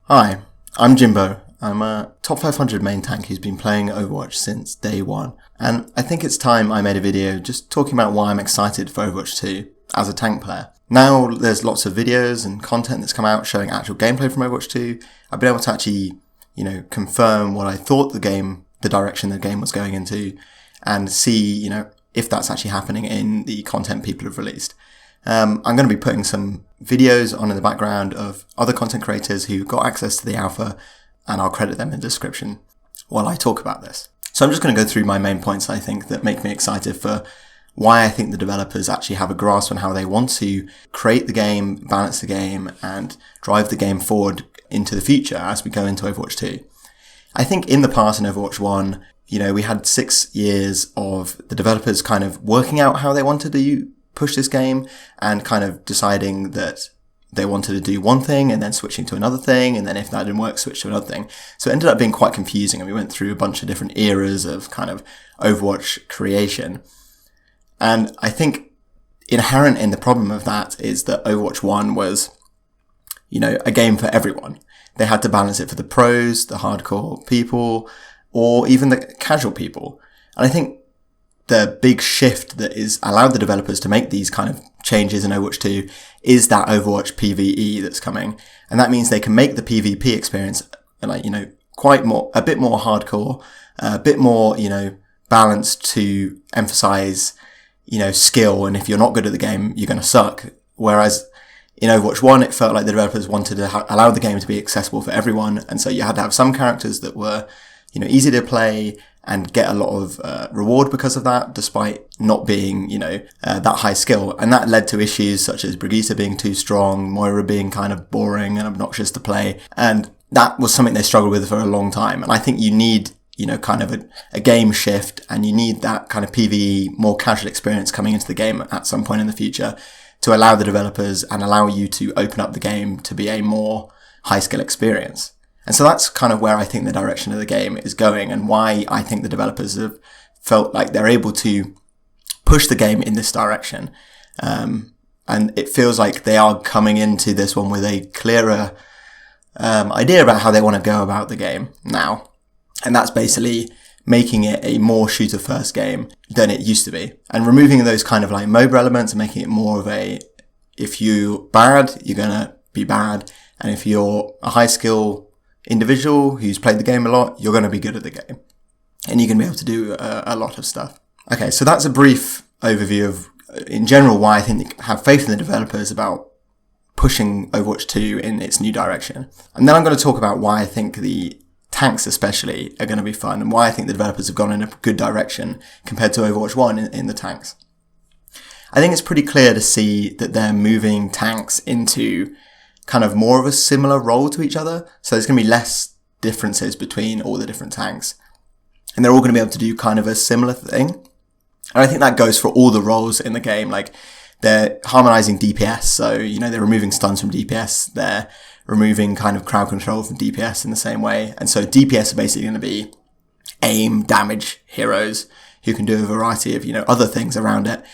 Hi, I'm Jimbo. I'm a top 500 main tank who's been playing Overwatch since day one, and I think it's time I made a video just talking about why I'm excited for Overwatch 2 as a tank player. Now there's lots of videos and content that's come out showing actual gameplay from Overwatch 2. I've been able to actually, confirm what I thought the direction the game was going into, and see, if that's actually happening in the content people have released. I'm going to be putting some videos on in the background of other content creators who got access to the alpha, and I'll credit them in the description while I talk about this. So I'm just going to go through my main points I think that make me excited for why I think the developers actually have a grasp on how they want to create the game, balance the game, and drive the game forward into the future as we go into Overwatch 2. I think in the past in Overwatch 1, we had 6 years of the developers kind of working out how they wanted to push this game and kind of deciding that they wanted to do one thing and then switching to another thing, and then if that didn't work, switch to another thing. So it ended up being quite confusing, and we went through a bunch of different eras of kind of Overwatch creation. And I think inherent in the problem of that is that Overwatch 1 was, a game for everyone. They had to balance it for the pros, the hardcore people, or even the casual people. And I think the big shift that is allowed the developers to make these kind of changes in Overwatch 2 is that Overwatch PvE that's coming. And that means they can make the PvP experience, a bit more hardcore, a bit more, balanced to emphasize, skill. And if you're not good at the game, you're going to suck. Whereas in Overwatch 1, it felt like the developers wanted to allow the game to be accessible for everyone. And so you had to have some characters that were, easy to play and get a lot of reward because of that, despite not being, that high skill. And that led to issues such as Brigitte being too strong, Moira being kind of boring and obnoxious to play. And that was something they struggled with for a long time. And I think you need, kind of a game shift, and you need that kind of PvE, more casual experience coming into the game at some point in the future to allow the developers and allow you to open up the game to be a more high skill experience. And so that's kind of where I think the direction of the game is going, and why I think the developers have felt like they're able to push the game in this direction. And it feels like they are coming into this one with a clearer idea about how they want to go about the game now. And that's basically making it a more shooter first game than it used to be, and removing those kind of like MOBA elements and making it more of if you're bad, you're going to be bad. And if you're a high skill individual who's played the game a lot, you're going to be good at the game, and you're going to be able to do a lot of stuff. Okay, so that's a brief overview of, in general, why I think they have faith in the developers about pushing Overwatch 2 in its new direction. And then I'm going to talk about why I think the tanks especially are going to be fun, and why I think the developers have gone in a good direction compared to Overwatch 1 in the tanks. I think it's pretty clear to see that they're moving tanks into kind of more of a similar role to each other. So there's going to be less differences between all the different tanks, and they're all going to be able to do kind of a similar thing. And I think that goes for all the roles in the game. Like, they're harmonizing DPS. So, they're removing stuns from DPS. They're removing kind of crowd control from DPS in the same way. And so DPS are basically going to be aim, damage heroes who can do a variety of, other things around it.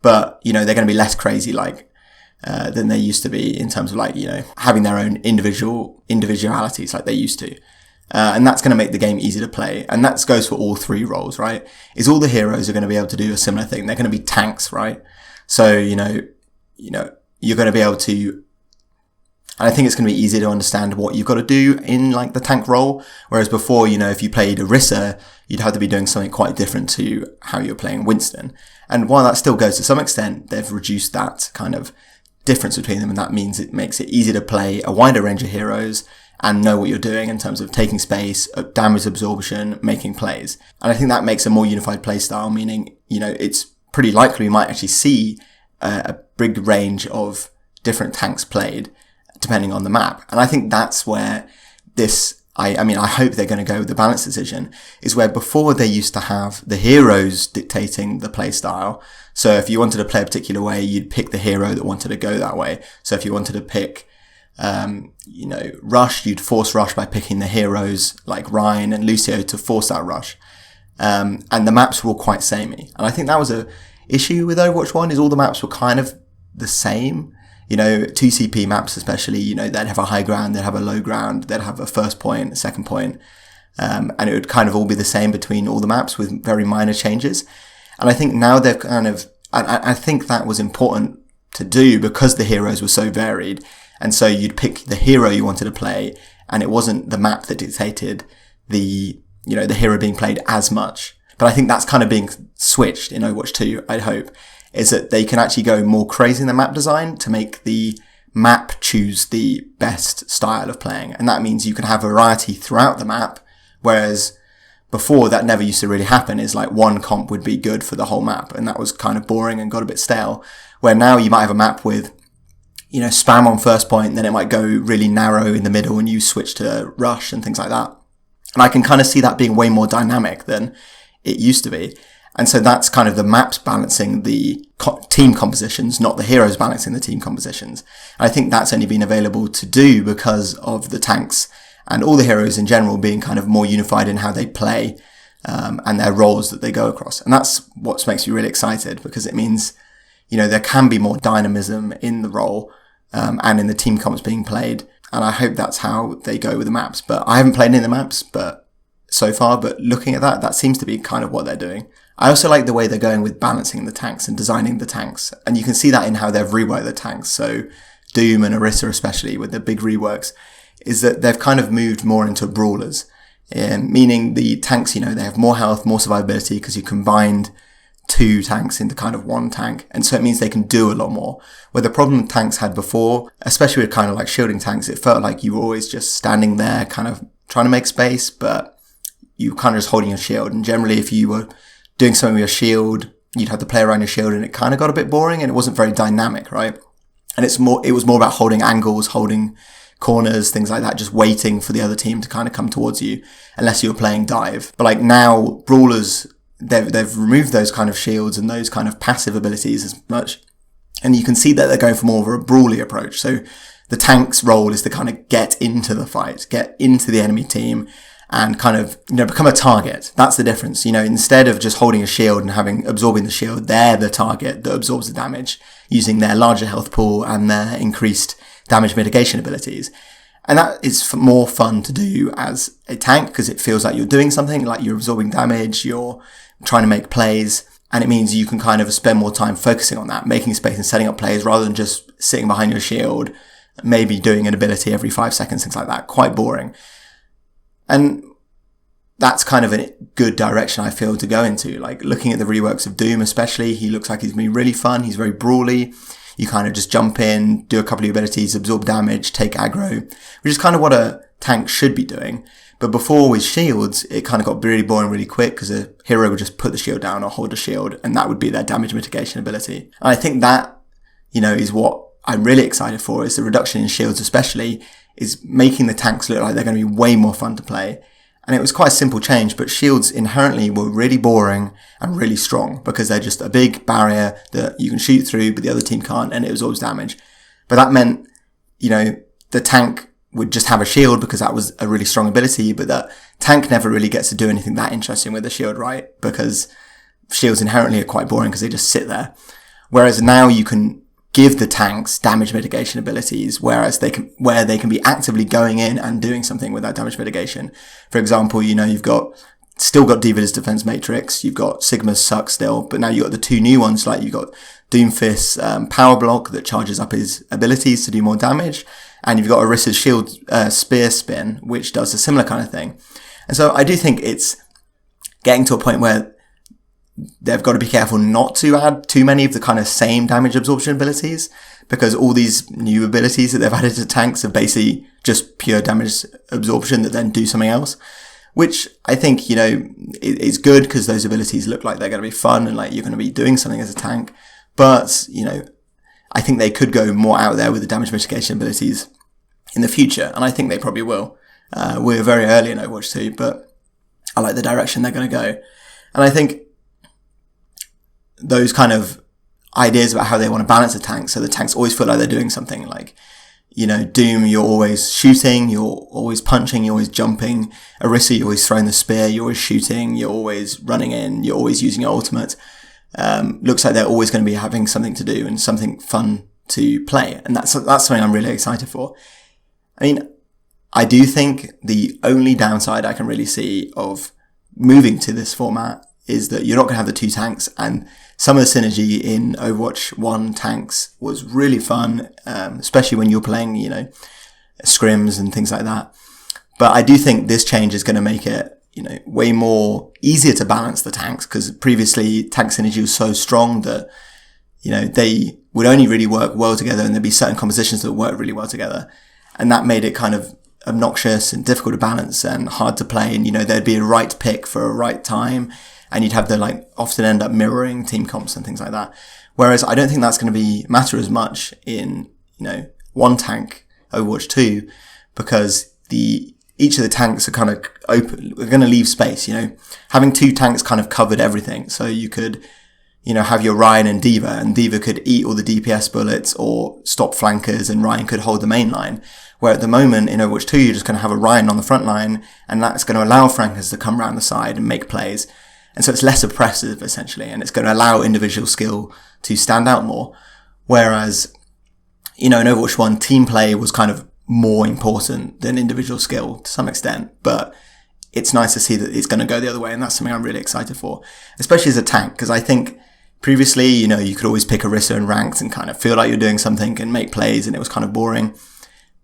But, they're going to be less crazy than they used to be in terms of having their own individualities like they used to. And that's going to make the game easy to play. And that goes for all three roles, right? Is all the heroes are going to be able to do a similar thing. They're going to be tanks, right? So, you're going to be able to, and I think it's going to be easy to understand what you've got to do in the tank role. Whereas before, if you played Orisa, you'd have to be doing something quite different to how you're playing Winston. And while that still goes to some extent, they've reduced that kind of difference between them, and that means it makes it easier to play a wider range of heroes and know what you're doing in terms of taking space, damage absorption, making plays. And I think that makes a more unified play style, meaning, it's pretty likely we might actually see a big range of different tanks played depending on the map. And I think that's where I hope they're going to go with the balance decision, is where before they used to have the heroes dictating the play style. So if you wanted to play a particular way, you'd pick the hero that wanted to go that way. So if you wanted to pick, rush, you'd force rush by picking the heroes like Ryan and Lucio to force that rush. And the maps were all quite samey. And I think that was a issue with Overwatch 1, is all the maps were kind of the same 2CP maps especially, they'd have a high ground, they'd have a low ground, they'd have a first point, a second point, and it would kind of all be the same between all the maps with very minor changes. And I think now they've I think that was important to do because the heroes were so varied. And so you'd pick the hero you wanted to play, and it wasn't the map that dictated the hero being played as much. But I think that's kind of being switched in Overwatch 2, I'd hope, is that they can actually go more crazy in the map design to make the map choose the best style of playing. And that means you can have variety throughout the map, whereas before that never used to really happen. Is like one comp would be good for the whole map, and that was kind of boring and got a bit stale. Where now you might have a map with, spam on first point, then it might go really narrow in the middle and you switch to rush and things like that. And I can kind of see that being way more dynamic than it used to be. And so that's kind of the maps balancing the team compositions, not the heroes balancing the team compositions. And I think that's only been available to do because of the tanks and all the heroes in general being kind of more unified in how they play, and their roles that they go across. And that's what makes me really excited, because it means, there can be more dynamism in the role, and in the team comps being played. And I hope that's how they go with the maps. But I haven't played any of the maps so far, but looking at that seems to be kind of what they're doing. I also like the way they're going with balancing the tanks and designing the tanks. And you can see that in how they've reworked the tanks. So Doom and Orisa especially, with the big reworks, is that they've kind of moved more into brawlers. Meaning the tanks, they have more health, more survivability, because you combined 2 tanks into kind of 1 tank. And so it means they can do a lot more. Where the problem tanks had before, especially with kind of like shielding tanks, it felt like you were always just standing there kind of trying to make space, but you were kind of just holding your shield. And generally if you were doing something with your shield, you'd have to play around your shield, and it kind of got a bit boring and it wasn't very dynamic, right? And it was more about holding angles, holding corners, things like that, just waiting for the other team to kind of come towards you, unless you were playing dive. But like now, brawlers, they've removed those kind of shields and those kind of passive abilities as much. And you can see that they're going for more of a brawly approach. So the tank's role is to kind of get into the fight, get into the enemy team, and kind of, become a target. That's the difference. Instead of just holding a shield and absorbing the shield, they're the target that absorbs the damage using their larger health pool and their increased damage mitigation abilities. And that is more fun to do as a tank, because it feels like you're doing something, like you're absorbing damage, you're trying to make plays, and it means you can kind of spend more time focusing on that, making space and setting up plays rather than just sitting behind your shield, maybe doing an ability every 5 seconds, things like that. Quite boring. And that's kind of a good direction, I feel, to go into. Like, looking at the reworks of Doom especially, he looks like he's been really fun. He's very brawly. You kind of just jump in, do a couple of abilities, absorb damage, take aggro, which is kind of what a tank should be doing. But before, with shields, it kind of got really boring really quick, because a hero would just put the shield down or hold a shield, and that would be their damage mitigation ability. And I think that, is what I'm really excited for, is the reduction in shields especially, is making the tanks look like they're going to be way more fun to play. And it was quite a simple change, but shields inherently were really boring and really strong, because they're just a big barrier that you can shoot through, but the other team can't, and it absorbs damage. But that meant, the tank would just have a shield because that was a really strong ability, but that tank never really gets to do anything that interesting with the shield, right? Because shields inherently are quite boring because they just sit there. Whereas now you can give the tanks damage mitigation abilities, where they can be actively going in and doing something with that damage mitigation. For example, you've still got Diva's defense matrix, you've got Sigma's suck still, but now you've got the 2 new ones, like you've got Doomfist's power block that charges up his abilities to do more damage, and you've got Orisa's shield spear spin, which does a similar kind of thing. And so I do think it's getting to a point where they've got to be careful not to add too many of the kind of same damage absorption abilities, because all these new abilities that they've added to tanks are basically just pure damage absorption that then do something else, which I think, is good, because those abilities look like they're going to be fun and like you're going to be doing something as a tank. But, I think they could go more out there with the damage mitigation abilities in the future, and I think they probably will. We're very early in Overwatch 2, but I like the direction they're going to go. And I think those kind of ideas about how they want to balance the tanks, so the tanks always feel like they're doing something. Like, Doom, you're always shooting, you're always punching, you're always jumping. Orisa, you're always throwing the spear, you're always shooting, you're always running in, you're always using your ultimate. Looks like they're always going to be having something to do and something fun to play. And that's something I'm really excited for. I mean, I do think the only downside I can really see of moving to this format is that you're not going to have the two tanks, and some of the synergy in Overwatch 1 tanks was really fun, especially when you're playing, scrims and things like that. But I do think this change is going to make it, way more easier to balance the tanks, because previously tank synergy was so strong that, they would only really work well together, and there'd be certain compositions that work really well together. And that made it kind of obnoxious and difficult to balance and hard to play. And, there'd be a right pick for a right time, and you'd have to often end up mirroring team comps and things like that. Whereas I don't think that's going to matter as much in, one tank Overwatch 2, because each of the tanks are kind of open. We're going to leave space, having two tanks kind of covered everything. So you could, have your Ryan and D.Va could eat all the DPS bullets or stop flankers, and Ryan could hold the main line. Where at the moment in Overwatch 2, you're just going to have a Ryan on the front line, and that's going to allow flankers to come around the side and make plays. And so it's less oppressive, essentially, and it's going to allow individual skill to stand out more. Whereas, in Overwatch 1, team play was kind of more important than individual skill to some extent, but it's nice to see that it's going to go the other way, and that's something I'm really excited for, especially as a tank, because I think previously, you could always pick Orisa in ranked and kind of feel like you're doing something and make plays, and it was kind of boring.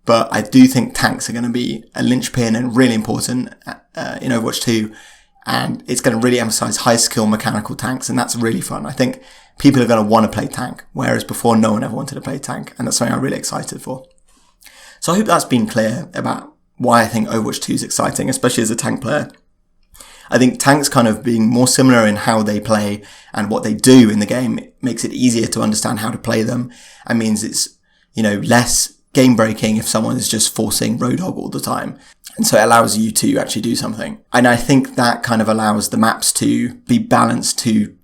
But I do think tanks are going to be a linchpin and really important in Overwatch 2, and it's going to really emphasize high skill mechanical tanks, and that's really fun. I think people are going to want to play tank, whereas before no one ever wanted to play tank, and that's something I'm really excited for. So I hope that's been clear about why I think Overwatch 2 is exciting, especially as a tank player. I think tanks kind of being more similar in how they play and what they do in the game makes it easier to understand how to play them, and means it's, less game breaking if someone is just forcing Roadhog all the time. And so it allows you to actually do something. And I think that kind of allows the maps to be balanced to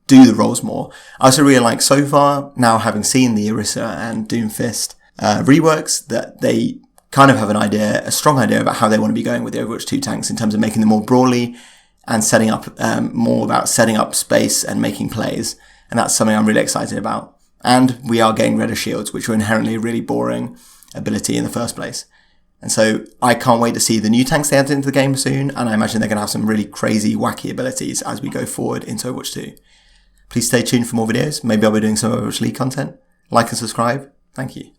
do the roles more. I also really like so far, now having seen the Orisa and Doomfist reworks, that they kind of have a strong idea about how they want to be going with the Overwatch 2 tanks in terms of making them more brawly and setting up, more about setting up space and making plays. And that's something I'm really excited about. And we are getting rid of shields, which were inherently a really boring ability in the first place. And so I can't wait to see the new tanks they add into the game soon, and I imagine they're going to have some really crazy, wacky abilities as we go forward into Overwatch 2. Please stay tuned for more videos. Maybe I'll be doing some Overwatch League content. Like and subscribe. Thank you.